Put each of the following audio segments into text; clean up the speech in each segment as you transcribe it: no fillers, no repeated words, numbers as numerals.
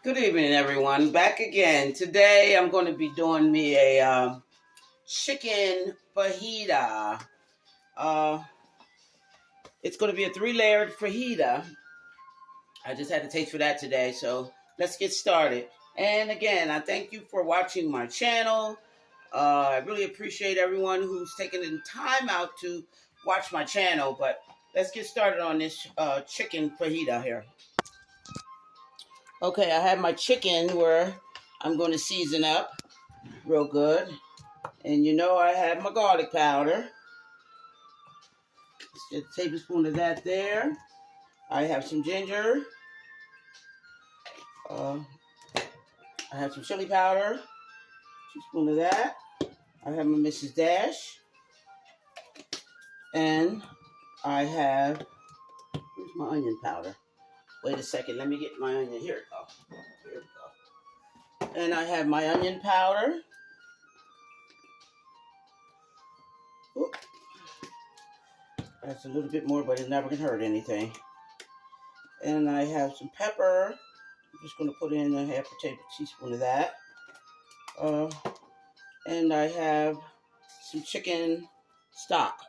Good evening, everyone. Back again. Today, I'm going to be doing me a chicken fajita. It's going to be a 3-layered fajita. I just had a taste for that today, so let's get started. And again, I thank you for watching my channel. I really appreciate everyone who's taken the time out to watch my channel, but let's get started on this chicken fajita here. Okay, I have my chicken where I'm going to season up real good. And you know I have my garlic powder. Let's get a tablespoon of that there. I have some ginger. I have some chili powder. Teaspoon of that. I have my Mrs. Dash. And I have, where's my onion powder? Wait a second, let me get my onion. Here it goes. Here we go. And I have my onion powder. Oop. That's a little bit more, but it never can hurt anything. And I have some pepper. I'm just going to put in a half a teaspoon of that. And I have some chicken stock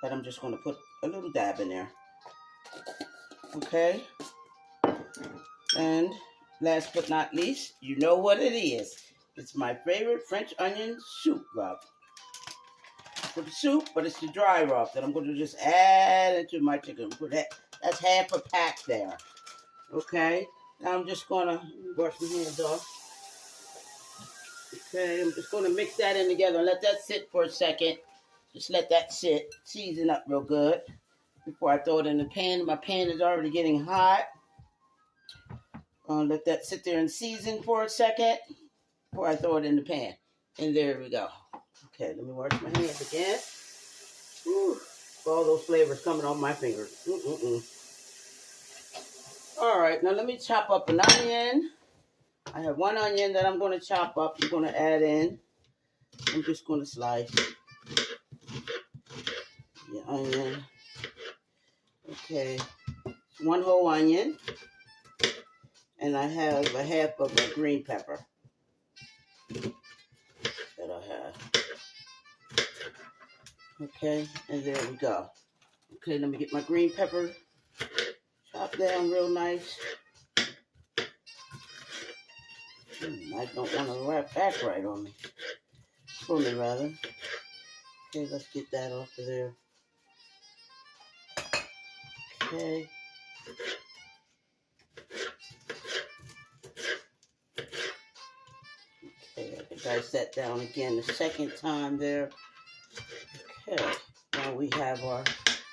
that I'm just going to put a little dab in there. Okay. And last but not least, you know what it is. It's my favorite French onion soup rub. For the soup, but it's the dry rub that I'm going to just add into my chicken. That's half a pack there. Okay. Now I'm just going to wash my hands off. Okay. I'm just going to mix that in together and let that sit for a second. Just let that sit. Season up real good before I throw it in the pan. My pan is already getting hot. Let that sit there and season for a second before I throw it in the pan. And there we go. Okay, let me wash my hands again. Whew, all those flavors coming on my fingers. All right, now let me chop up an onion. I have one onion that I'm going to chop up. I'm going to add in. I'm just going to slice the onion. Okay, one whole onion. And I have a half of a green pepper that I have. Okay, and there we go. Okay, let me get my green pepper chopped down real nice. I don't want to wrap back right on me. For me, rather. Okay, let's get that off of there. Okay. Okay, I can dice that down again the second time there. Okay, now we have our,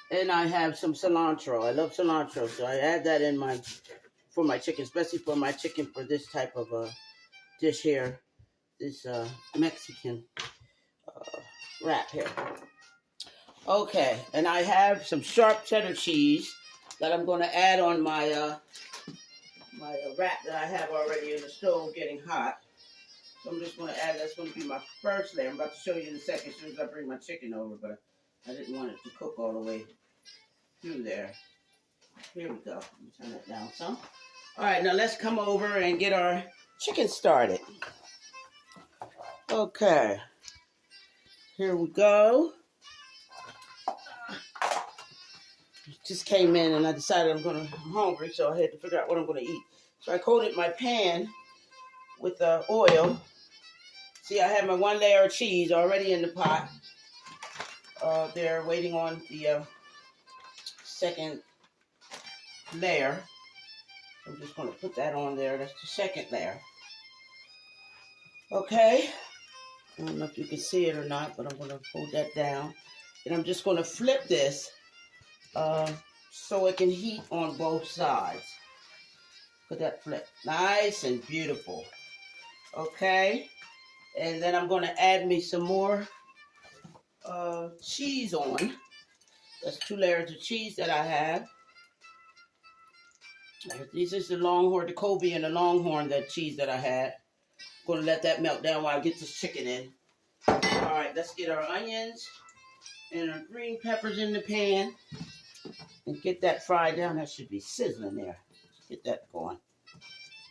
and I have some cilantro. I love cilantro, so I add that in for my chicken, especially for my chicken for this type of dish here, this Mexican wrap here. Okay, and I have some sharp cheddar cheese that I'm going to add on my my wrap that I have already in the stove getting hot. So I'm just going to add, that's going to be my first layer. I'm about to show you in a second as soon as I bring my chicken over, but I didn't want it to cook all the way through there. Here we go. Let me turn that down some. All right, now let's come over and get our chicken started. Okay. Here we go. Just came in and I decided I'm hungry, so I had to figure out what I'm going to eat. So I coated my pan with oil. See, I have my 1 layer of cheese already in the pot. They're waiting on the second layer. I'm just going to put that on there. That's the second layer. Okay. I don't know if you can see it or not, but I'm going to hold that down. And I'm just going to flip this so it can heat on both sides. Look at that flip. Nice and beautiful. Okay. And then I'm going to add me some more cheese on. That's 2 layers of cheese that I have. This is the Longhorn, the Kobe and the Longhorn, that cheese that I had. I'm going to let that melt down while I get this chicken in. All right, let's get our onions and our green peppers in the pan and get that fried down. That should be sizzling there. Let's get that going.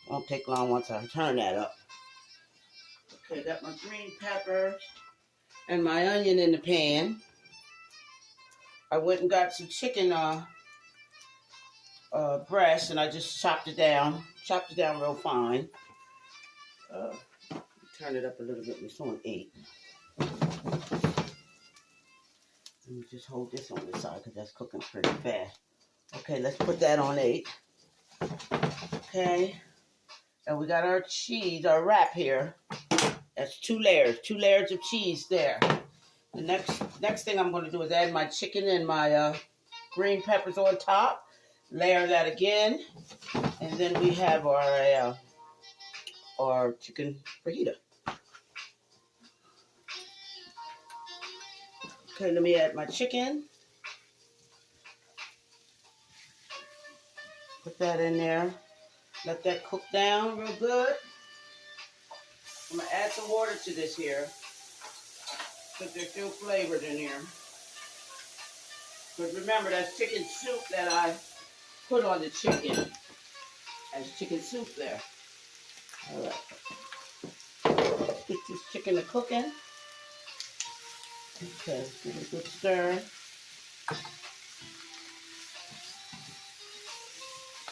Won't take long once I turn that up. Okay, got my green peppers and my onion in the pan. I went and got some chicken breast, and I just chopped it down real fine. Turn it up a little bit. It's on 8. Let me just hold this on the side because that's cooking pretty fast. Okay, let's put that on 8. Okay, and we got our cheese, our wrap here. That's 2 layers of cheese there. The next thing I'm going to do is add my chicken and my green peppers on top. Layer that again, and then we have our chicken fajita. Okay, let me add my chicken. Put that in there. Let that cook down real good. I'm going to add some water to this here because they're still flavored in here. But remember, that's chicken soup that I put on the chicken. That's chicken soup there. All right. Let's get this chicken to cooking. Okay, give it a good stir.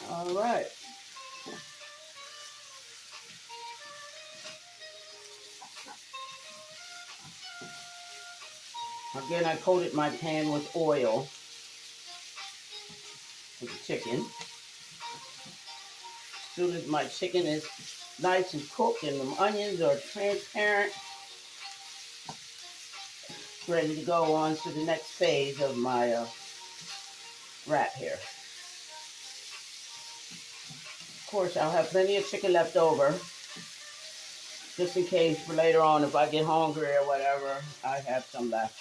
All right. Again, I coated my pan with oil for the chicken. As soon as my chicken is nice and cooked and the onions are transparent, ready to go on to the next phase of my wrap here. Of course, I'll have plenty of chicken left over, just in case for later on if I get hungry or whatever, I have some left.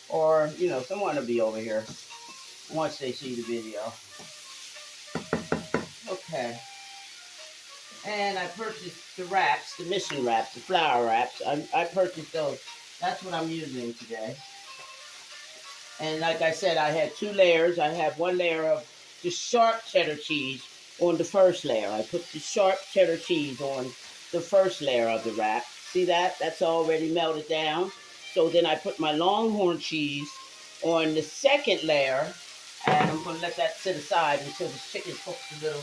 Or, you know, someone will be over here once they see the video. Okay. And I purchased the wraps, the mission wraps, the flour wraps. I purchased those. That's what I'm using today. And like I said, I had 2 layers. I have 1 layer of the sharp cheddar cheese on the first layer. I put the sharp cheddar cheese on the first layer of the wrap. See that? That's already melted down. So then I put my longhorn cheese on the second layer, and I'm going to let that sit aside until the chicken cooks a little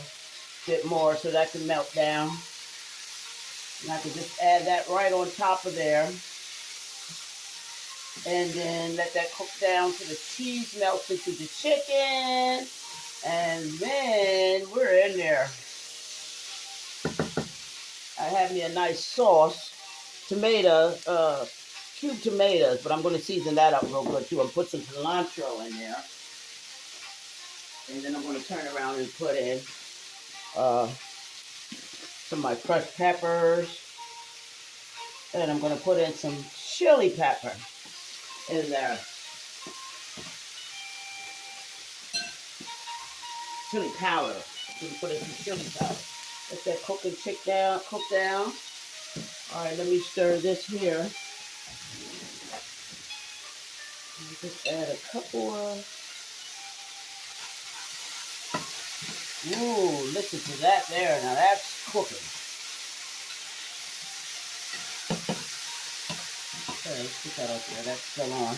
bit more so that can melt down. And I can just add that right on top of there. And then let that cook down till the cheese melts into the chicken. And then we're in there. I have me a nice sauce, cubed tomatoes, but I'm going to season that up real good too and put some cilantro in there. And then I'm going to turn around and put in some of my crushed peppers. And I'm going to put in some chili pepper in there. Chili powder. I'm going to put in some chili powder. Let that cook down. All right, let me stir this here. Just add a couple of... Ooh, listen to that there. Now that's cooking. Okay, let's put that up there. That's still on.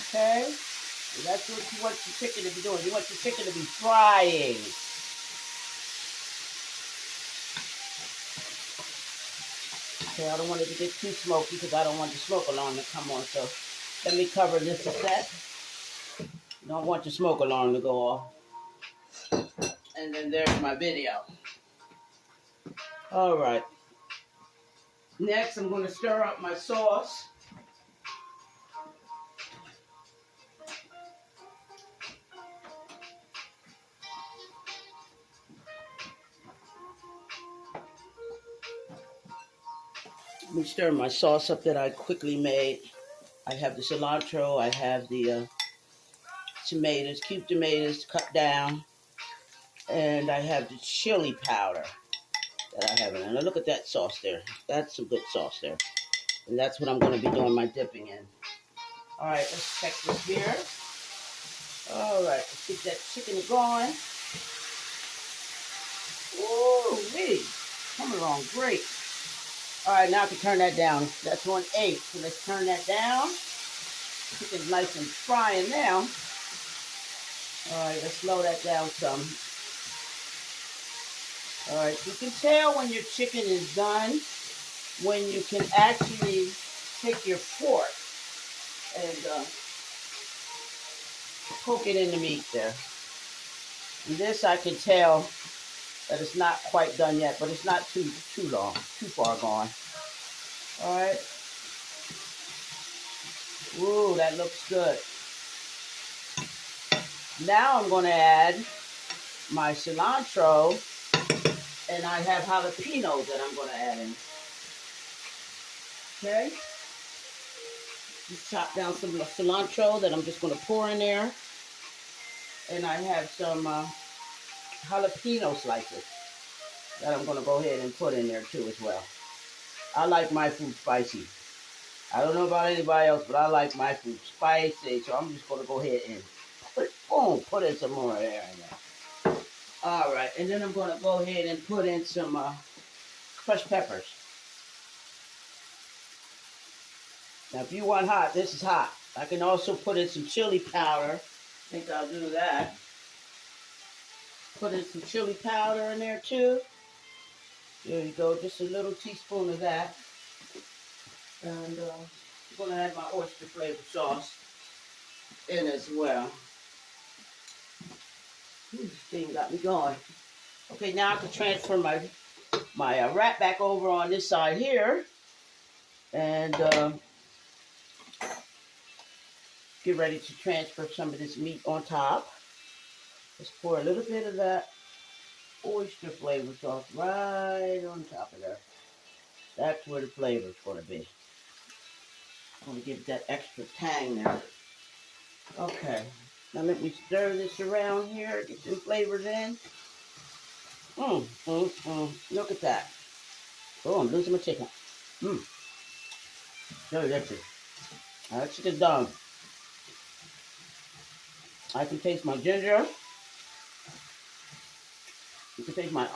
Okay. So that's what you want your chicken to be doing. You want your chicken to be frying. Okay, I don't want it to get too smoky because I don't want the smoke alarm to come on. So let me cover this a sec. Don't want the smoke alarm to go off. And then there's my video. All right. Next, I'm going to stir up my sauce. Let me stir my sauce up that I quickly made. I have the cilantro. I have the tomatoes, cubed tomatoes cut down. And I have the chili powder that I have in there. Now look at that sauce there. That's some good sauce there. And that's what I'm going to be doing my dipping in. All right, let's check this here. All right, let's get that chicken going. Ooh-wee. Coming along great. All right, now I can turn that down. That's on 8. So let's turn that down. Chicken's nice and frying now. All right, let's slow that down some. All right, you can tell when your chicken is done when you can actually take your fork and poke it in the meat there. And this I can tell that it's not quite done yet, but it's not too long, too far gone. All right. Ooh, that looks good. Now I'm going to add my cilantro, and I have jalapenos that I'm going to add in. Okay. Just chop down some cilantro that I'm just going to pour in there. And I have some jalapeno slices that I'm going to go ahead and put in there too as well. I like my food spicy. I don't know about anybody else, but I like my food spicy. So I'm just going to go ahead and put in some more there in there. All right. And then I'm going to go ahead and put in some crushed peppers. Now, if you want hot, this is hot. I can also put in some chili powder. I think I'll do that. Put in some chili powder in there too. There you go, just a little teaspoon of that. And I'm going to add my oyster flavor sauce in as well. Ooh, this thing got me going. Okay, now I can transfer my wrap back over on this side here. And get ready to transfer some of this meat on top. Let's pour a little bit of that oyster flavor sauce right on top of there. That's where the flavor's going to be. I'm going to give that extra tang there. Okay. Now let me stir this around here. Get some flavors in. Look at that. Oh, I'm losing my chicken. Very delicious. That chicken's done. I can taste my ginger. You can taste my